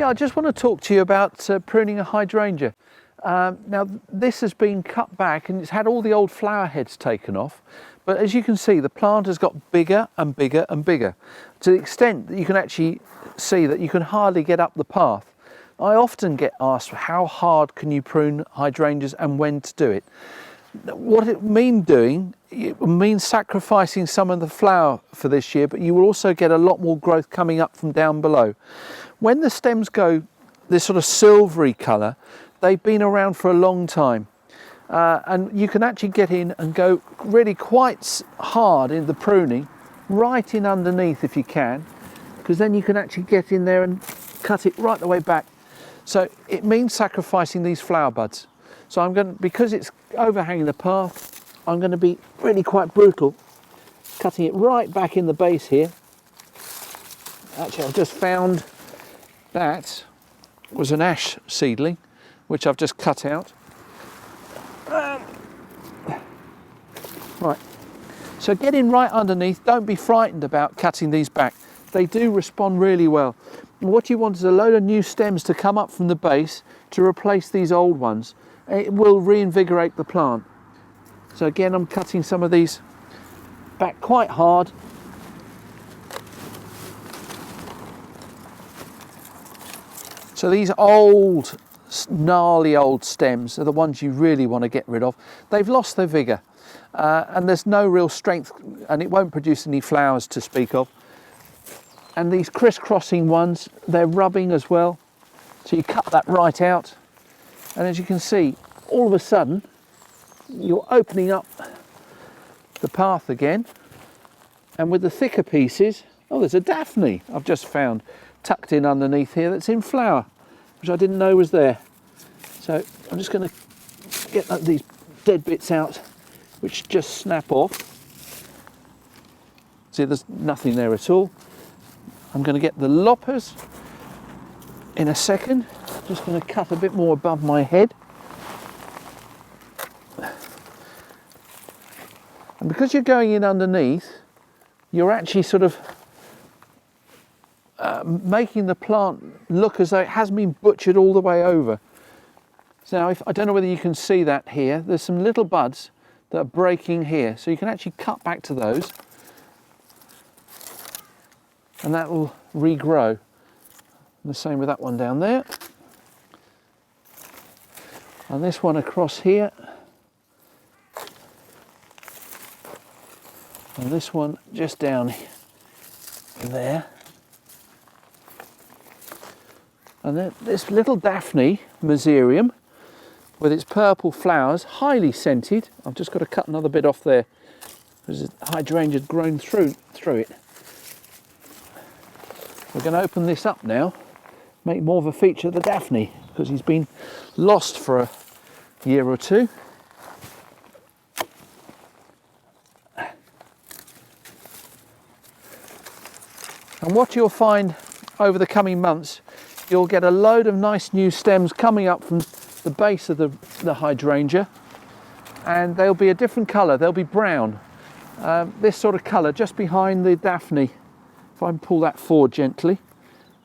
Yeah, I just want to talk to you about pruning a hydrangea. Now this has been cut back and it's had all the old flower heads taken off, but as you can see the plant has got bigger and bigger and bigger, to the extent that you can actually see that you can hardly get up the path. I often get asked how hard can you prune hydrangeas and when to do it. What it means doing, it means sacrificing some of the flower for this year, but you will also get a lot more growth coming up from down below. When the stems go this sort of silvery colour, they've been around for a long time. And you can actually get in and go really quite hard in the pruning, right in underneath if you can, because then you can actually get in there and cut it right the way back. So it means sacrificing these flower buds. So I'm going to, because it's overhanging the path, I'm going to be really quite brutal, cutting it right back in the base here. Actually, I've just found that was an ash seedling, which I've just cut out. Right, so get in right underneath. Don't be frightened about cutting these back. They do respond really well. And what you want is a load of new stems to come up from the base to replace these old ones. It will reinvigorate the plant. So again, I'm cutting some of these back quite hard. So these old, gnarly old stems are the ones you really want to get rid of. They've lost their vigour and there's no real strength, and it won't produce any flowers to speak of. And these crisscrossing ones, they're rubbing as well. So you cut that right out. And as you can see, all of a sudden, you're opening up the path again. And with the thicker pieces, oh, there's a Daphne I've just found tucked in underneath here that's in flower, which I didn't know was there. So I'm just going to get these dead bits out, which just snap off. See, there's nothing there at all. I'm going to get the loppers in a second. Just going to cut a bit more above my head. And because you're going in underneath, you're actually sort of making the plant look as though it has been butchered all the way over. So now, I don't know whether you can see that here. There's some little buds that are breaking here. So you can actually cut back to those. And that will regrow. And the same with that one down there. And this one across here. And this one just down there. And then this little Daphne Mesotherium with its purple flowers, highly scented. I've just got to cut another bit off there because the hydrangea had grown through it. We're going to open this up now, make more of a feature of the Daphne, because he's been lost for a year or two. And what you'll find over the coming months, you'll get a load of nice new stems coming up from the base of the hydrangea, and they'll be a different colour. They'll be brown, this sort of colour just behind the Daphne. If I can pull that forward gently,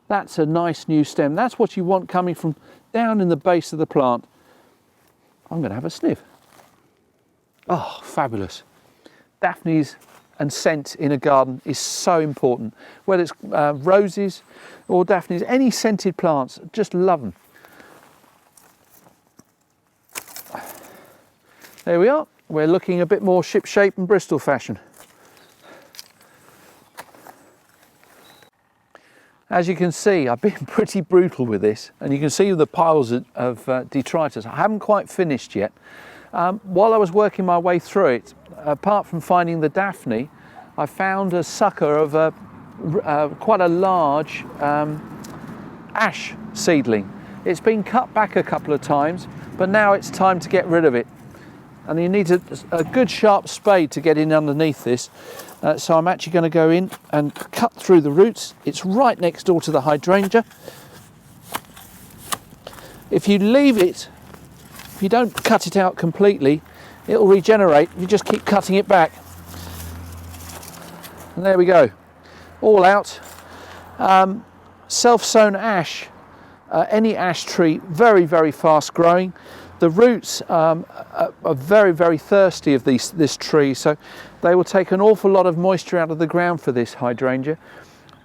that's a nice new stem. That's what you want coming from down in the base of the plant. I'm going to have a sniff. Oh, fabulous. Daphnes and scent in a garden is so important. Whether it's roses or Daphnes, any scented plants, just love them. There we are. We're looking a bit more ship-shape and Bristol fashion. As you can see, I've been pretty brutal with this, and you can see the piles of detritus. I haven't quite finished yet. While I was working my way through it, apart from finding the Daphne, I found a sucker of quite a large ash seedling. It's been cut back a couple of times, but now it's time to get rid of it. And you need a good sharp spade to get in underneath this. So I'm actually going to go in and cut through the roots. It's right next door to the hydrangea. If you leave it, if you don't cut it out completely, it'll regenerate. You just keep cutting it back. And there we go, all out. Self-sown ash Any ash tree, very, very fast growing. The roots are very, very thirsty of this tree, so they will take an awful lot of moisture out of the ground for this hydrangea.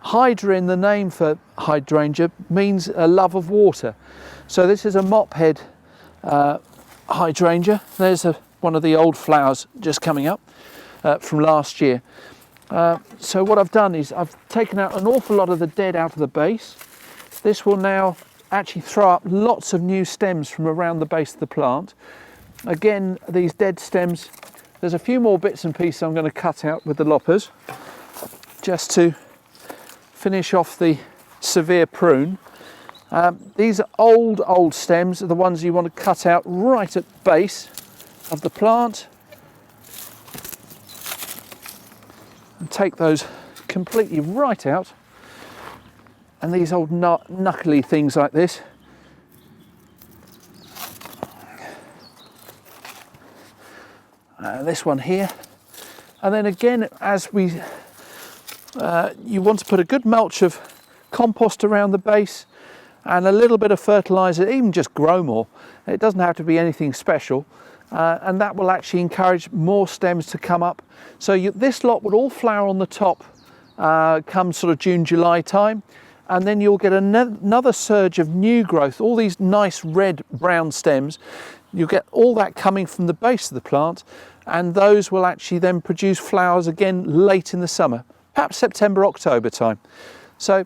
Hydra in the name for hydrangea means a love of water. So this is a mop head hydrangea. There's one of the old flowers just coming up from last year. So what I've done is I've taken out an awful lot of the dead out of the base. This will now actually throw up lots of new stems from around the base of the plant. Again, these dead stems, there's a few more bits and pieces I'm going to cut out with the loppers just to finish off the severe prune. These are old stems, are the ones you want to cut out right at the base of the plant and take those completely right out. And these old knuckly things like this, this one here, and then again, as you want to put a good mulch of compost around the base and a little bit of fertilizer, even just grow more. It doesn't have to be anything special, and that will actually encourage more stems to come up. So this lot would all flower on the top come sort of June, July time. And then you'll get another surge of new growth, all these nice red brown stems. You'll get all that coming from the base of the plant, and those will actually then produce flowers again late in the summer, perhaps September, October time. So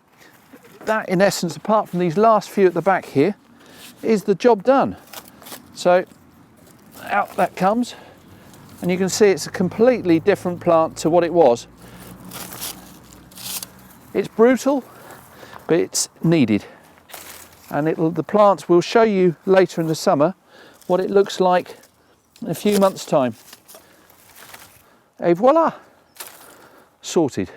that, in essence, apart from these last few at the back here, is the job done. So out that comes, and you can see it's a completely different plant to what it was. It's brutal, but it's needed, and the plants will show you later in the summer what it looks like in a few months' time. Et voila, sorted.